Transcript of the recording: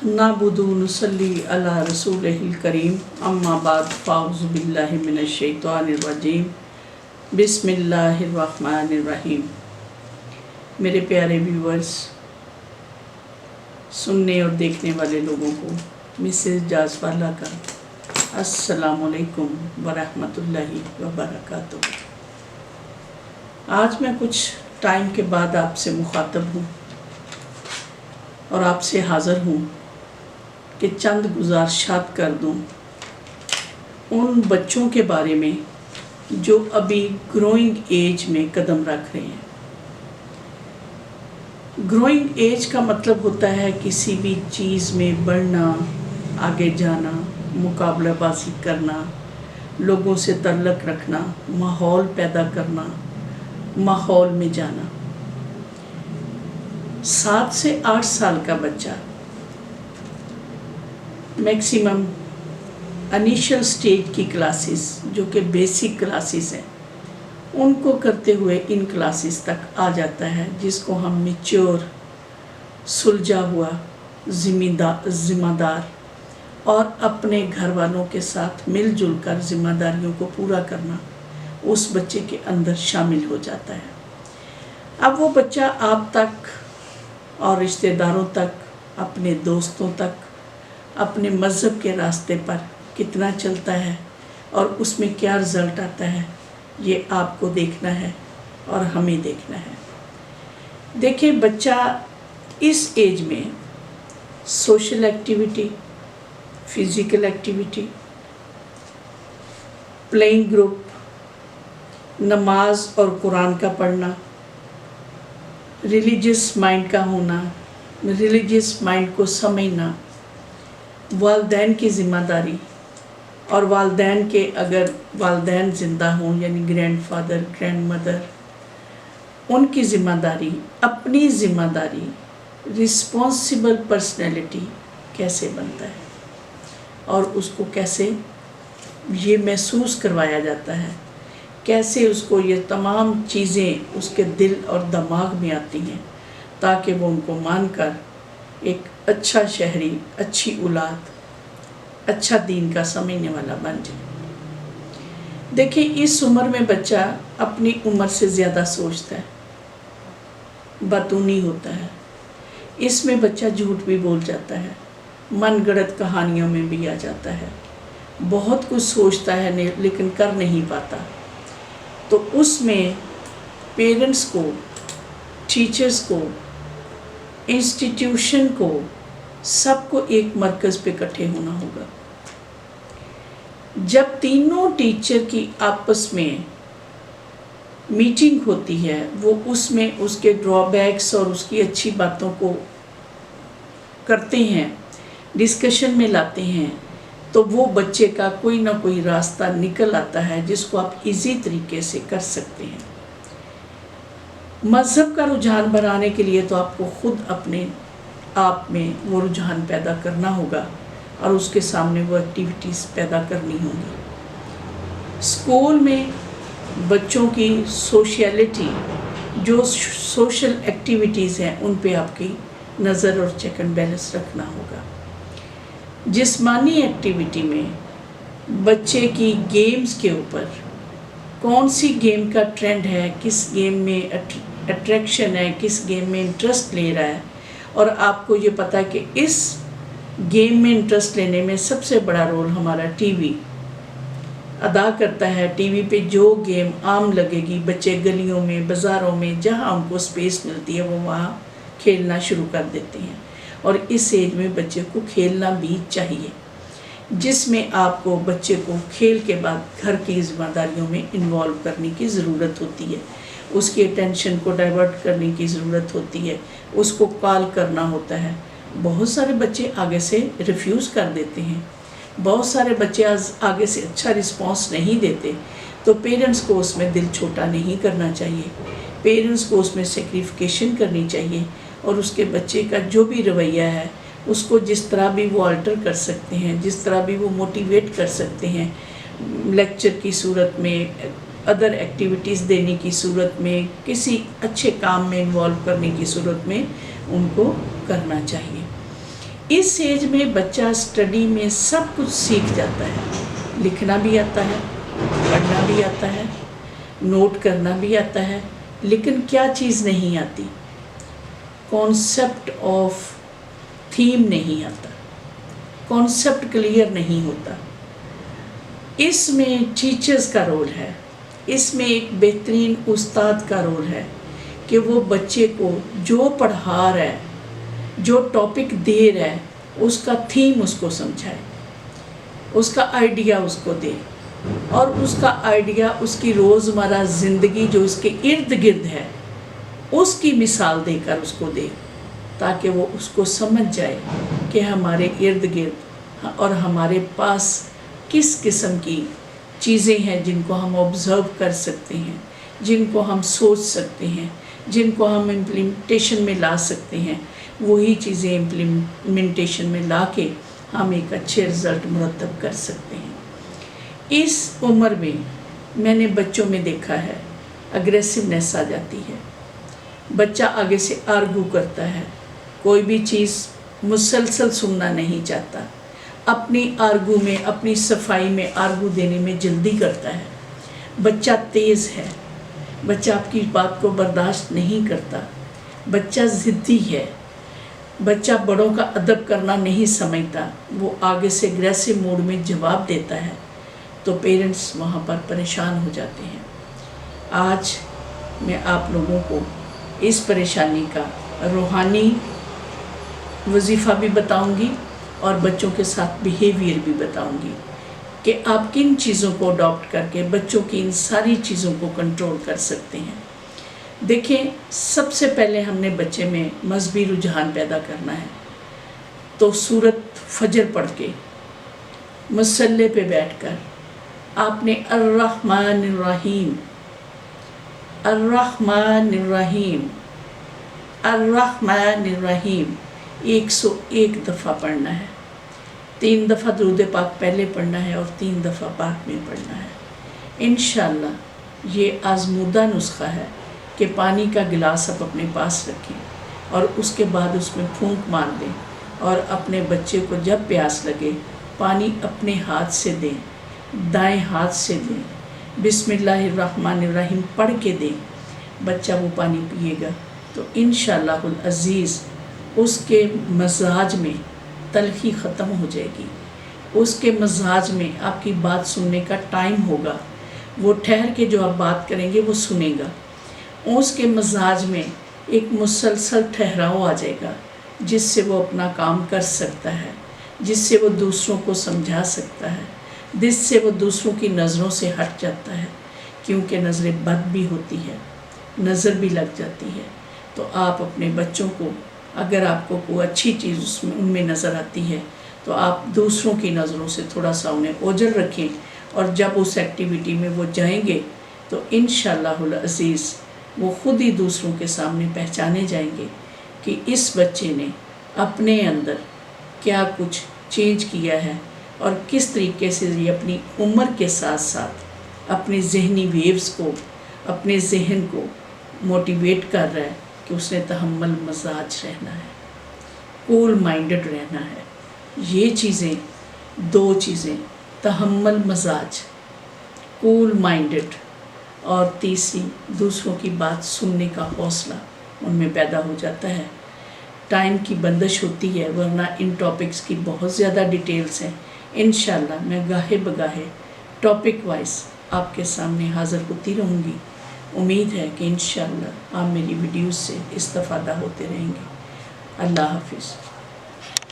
नाबुदु नुसल्ली अला रसूलिहिल करीम अम्मा बाद फ़ाउज़ु बिल्लाहि मिनश शैतानिर रजीम बिस्मिल्लाहिर रहमानिर रहीम। मेरे प्यारे व्यूअर्स, सुनने और देखने वाले लोगों को मिसेस जाज़वाला का अस्सलामु अलैकुम वरहमतुल्लाहि वबरकातुहू। आज मैं कुछ टाइम के बाद आपसे मुखातब हूँ और आपसे हाज़िर हूँ कि चंद गुज़ारिशात कर दूँ उन बच्चों के बारे में जो अभी ग्रोइंग एज में कदम रख रहे हैं। ग्रोइंग एज का मतलब होता है किसी भी चीज़ में बढ़ना, आगे जाना, मुकाबलाबाजी करना, लोगों से ताल्लुक़ रखना, माहौल पैदा करना, माहौल में जाना। 7 से 8 साल का बच्चा मैक्सिमम इनिशियल स्टेज की क्लासेस जो कि बेसिक क्लासेस हैं उनको करते हुए इन क्लासेस तक आ जाता है, जिसको हम मैच्योर, सुलझा हुआ, ज़िम्मेदार और अपने घर वालों के साथ मिलजुल कर ज़िम्मेदारियों को पूरा करना उस बच्चे के अंदर शामिल हो जाता है। अब वो बच्चा आप तक और रिश्तेदारों तक, अपने दोस्तों तक, अपने मज़हब के रास्ते पर कितना चलता है और उसमें क्या रिज़ल्ट आता है, ये आपको देखना है और हमें देखना है। देखिए, बच्चा इस एज में social activity, physical activity, playing group, नमाज और कुरान का पढ़ना, रिलीजियस माइंड का होना, रिलीजियस माइंड को समझना, वालिदैन की ज़िम्मेदारी और वालिदैन के अगर वालिदैन ज़िंदा हों यानी ग्रैंड फादर, ग्रैंड मदर, उनकी ज़िम्मेदारी, अपनी ज़िम्मेदारी, रिस्पॉन्सिबल पर्सनैलिटी कैसे बनता है और उसको कैसे ये महसूस करवाया जाता है, कैसे उसको ये तमाम चीज़ें उसके दिल और दिमाग में आती हैं ताकि वो उनको मानकर एक अच्छा शहरी, अच्छी औलाद, अच्छा दीन का समझने वाला बन जाए। देखिए, इस उम्र में बच्चा अपनी उम्र से ज़्यादा सोचता है, बातूनी होता है। इसमें बच्चा झूठ भी बोल जाता है, मनगढ़ंत कहानियों में भी आ जाता है, बहुत कुछ सोचता है लेकिन कर नहीं पाता। तो उसमें पेरेंट्स को, टीचर्स को, इंस्टीट्यूशन को, सबको एक मरकज़ पे इकट्ठे होना होगा। जब तीनों टीचर की आपस में मीटिंग होती है, वो उसमें उसके ड्रॉबैक्स और उसकी अच्छी बातों को करते हैं, डिस्कशन में लाते हैं, तो वो बच्चे का कोई ना कोई रास्ता निकल आता है जिसको आप इजी तरीके से कर सकते हैं। मज़हब का रुझान बनाने के लिए तो आपको खुद अपने आप में वो रुझान पैदा करना होगा और उसके सामने वो एक्टिविटीज़ पैदा करनी होंगी। स्कूल में बच्चों की सोशलिटी, जो सोशल एक्टिविटीज़ हैं, उन पे आपकी नज़र और चेक एंड बैलेंस रखना होगा। जिस्मानी एक्टिविटी में बच्चे की गेम्स के ऊपर कौन सी गेम का ट्रेंड है, किस गेम में अट्रैक्शन है, किस गेम में इंटरेस्ट ले रहा है, और आपको ये पता है कि इस गेम में इंटरेस्ट लेने में सबसे बड़ा रोल हमारा टीवी अदा करता है। टीवी पे जो गेम आम लगेगी, बच्चे गलियों में, बाज़ारों में, जहाँ उनको स्पेस मिलती है वो वहाँ खेलना शुरू कर देते हैं। और इस एज में बच्चे को खेलना भी चाहिए, जिसमें आपको बच्चे को खेल के बाद घर की ज़िम्मेदारियों में इन्वॉल्व करने की ज़रूरत होती है, उसकी अटेंशन को डाइवर्ट करने की ज़रूरत होती है, उसको कॉल करना होता है। बहुत सारे बच्चे आगे से रिफ्यूज़ कर देते हैं, बहुत सारे बच्चे आगे से अच्छा रिस्पॉन्स नहीं देते, तो पेरेंट्स को उसमें दिल छोटा नहीं करना चाहिए। पेरेंट्स को उसमें सेक्रिफिकेशन करनी चाहिए और उसके बच्चे का जो भी रवैया है उसको जिस तरह भी वो अल्टर कर सकते हैं, जिस तरह भी वो मोटिवेट कर सकते हैं, लेक्चर की सूरत में, अदर एक्टिविटीज़ देने की सूरत में, किसी अच्छे काम में इन्वॉल्व करने की सूरत में उनको करना चाहिए। اس ایج میں بچہ اسٹڈی میں سب کچھ سیکھ جاتا ہے، لکھنا بھی آتا ہے، پڑھنا بھی آتا ہے، نوٹ کرنا بھی آتا ہے، لیکن کیا چیز نہیں آتی؟ کانسیپٹ آف تھیم نہیں آتا، کانسیپٹ کلیئر نہیں ہوتا۔ اس میں ٹیچرز کا رول ہے، اس میں ایک بہترین استاد کا رول ہے کہ وہ بچے کو جو پڑھا رہا ہے، جو ٹاپک دے رہا ہے، اس کا تھیم اس کو سمجھائے، اس کا آئیڈیا اس کو دے، اور اس کا آئیڈیا اس کی روزمرہ زندگی جو اس کے ارد گرد ہے اس کی مثال دے کر اس کو دے، تاکہ وہ اس کو سمجھ جائے کہ ہمارے ارد گرد اور ہمارے پاس کس قسم کی چیزیں ہیں جن کو ہم آبزرو کر سکتے ہیں، جن کو ہم سوچ سکتے ہیں، جن کو ہم امپلیمنٹیشن میں لا سکتے ہیں۔ وہی چیزیں امپلیمنٹیشن میں لا کے ہم ایک اچھے رزلٹ مرتب کر سکتے ہیں۔ اس عمر میں نے بچوں میں دیکھا ہے اگریسونیس آ جاتی ہے، بچہ آگے سے آرگو کرتا ہے، کوئی بھی چیز مسلسل سننا نہیں چاہتا، اپنی آرگو میں، اپنی صفائی میں آرگو دینے میں جلدی کرتا ہے، بچہ تیز ہے، بچہ آپ کی بات کو برداشت نہیں کرتا، بچہ ضدی ہے، بچہ بڑوں کا ادب کرنا نہیں سمجھتا، وہ آگے سے اگریسو موڈ میں جواب دیتا ہے، تو پیرنٹس وہاں پر پریشان ہو جاتے ہیں۔ آج میں آپ لوگوں کو اس پریشانی کا روحانی وظیفہ بھی بتاؤں گی اور بچوں کے ساتھ بیہیویئر بھی بتاؤں گی کہ آپ کن چیزوں کو اڈاپٹ کر کے بچوں کی ان ساری چیزوں کو کنٹرول کر سکتے ہیں۔ دیکھیں، سب سے پہلے ہم نے بچے میں مذہبی رجحان پیدا کرنا ہے، تو سورت فجر پڑھ کے مصلی پہ بیٹھ کر آپ نے الرحمن الرحیم، الرحمن الرحیم، الرحمن الرحیم 101 دفعہ پڑھنا ہے۔ 3 دفعہ درود پاک پہلے پڑھنا ہے اور 3 دفعہ بعد میں پڑھنا ہے۔ انشاءاللہ یہ آزمودہ نسخہ ہے کہ پانی کا گلاس آپ اپنے پاس رکھیں اور اس کے بعد اس میں پھونک مار دیں، اور اپنے بچے کو جب پیاس لگے پانی اپنے ہاتھ سے دیں، دائیں ہاتھ سے دیں، بسم اللہ الرحمن الرحیم پڑھ کے دیں۔ بچہ وہ پانی پیے گا تو انشاءاللہ العزیز اس کے مزاج میں تلخی ختم ہو جائے گی، اس کے مزاج میں آپ کی بات سننے کا ٹائم ہوگا، وہ ٹھہر کے جو آپ بات کریں گے وہ سنے گا، اس کے مزاج میں ایک مسلسل ٹھہراؤ آ جائے گا جس سے وہ اپنا کام کر سکتا ہے، جس سے وہ دوسروں کو سمجھا سکتا ہے، جس سے وہ دوسروں کی نظروں سے ہٹ جاتا ہے، کیونکہ نظر بد بھی ہوتی ہے، نظر بھی لگ جاتی ہے۔ تو آپ اپنے بچوں کو، اگر آپ کو کوئی اچھی چیز ان میں نظر آتی ہے تو آپ دوسروں کی نظروں سے تھوڑا سا انہیں اوجھل رکھیں، اور جب اس ایکٹیویٹی میں وہ جائیں گے تو انشاءاللہ العزیز وہ خود ہی دوسروں کے سامنے پہچانے جائیں گے کہ اس بچے نے اپنے اندر کیا کچھ چینج کیا ہے، اور کس طریقے سے یہ اپنی عمر کے ساتھ ساتھ اپنے ذہنی ویوز کو، اپنے ذہن کو موٹیویٹ کر رہا ہے کہ اس نے تحمل مزاج رہنا ہے، کول مائنڈڈ رہنا ہے۔ یہ چیزیں، 2 چیزیں، تحمل مزاج، کول مائنڈڈ، اور تیسری دوسروں کی بات سننے کا حوصلہ ان میں پیدا ہو جاتا ہے۔ ٹائم کی بندش ہوتی ہے، ورنہ ان ٹاپکس کی بہت زیادہ ڈیٹیلز ہیں۔ انشاءاللہ میں گاہے بگاہے ٹاپک وائز آپ کے سامنے حاضر ہوتی رہوں گی۔ امید ہے کہ انشاءاللہ آپ میری ویڈیوز سے استفادہ ہوتے رہیں گے۔ اللہ حافظ۔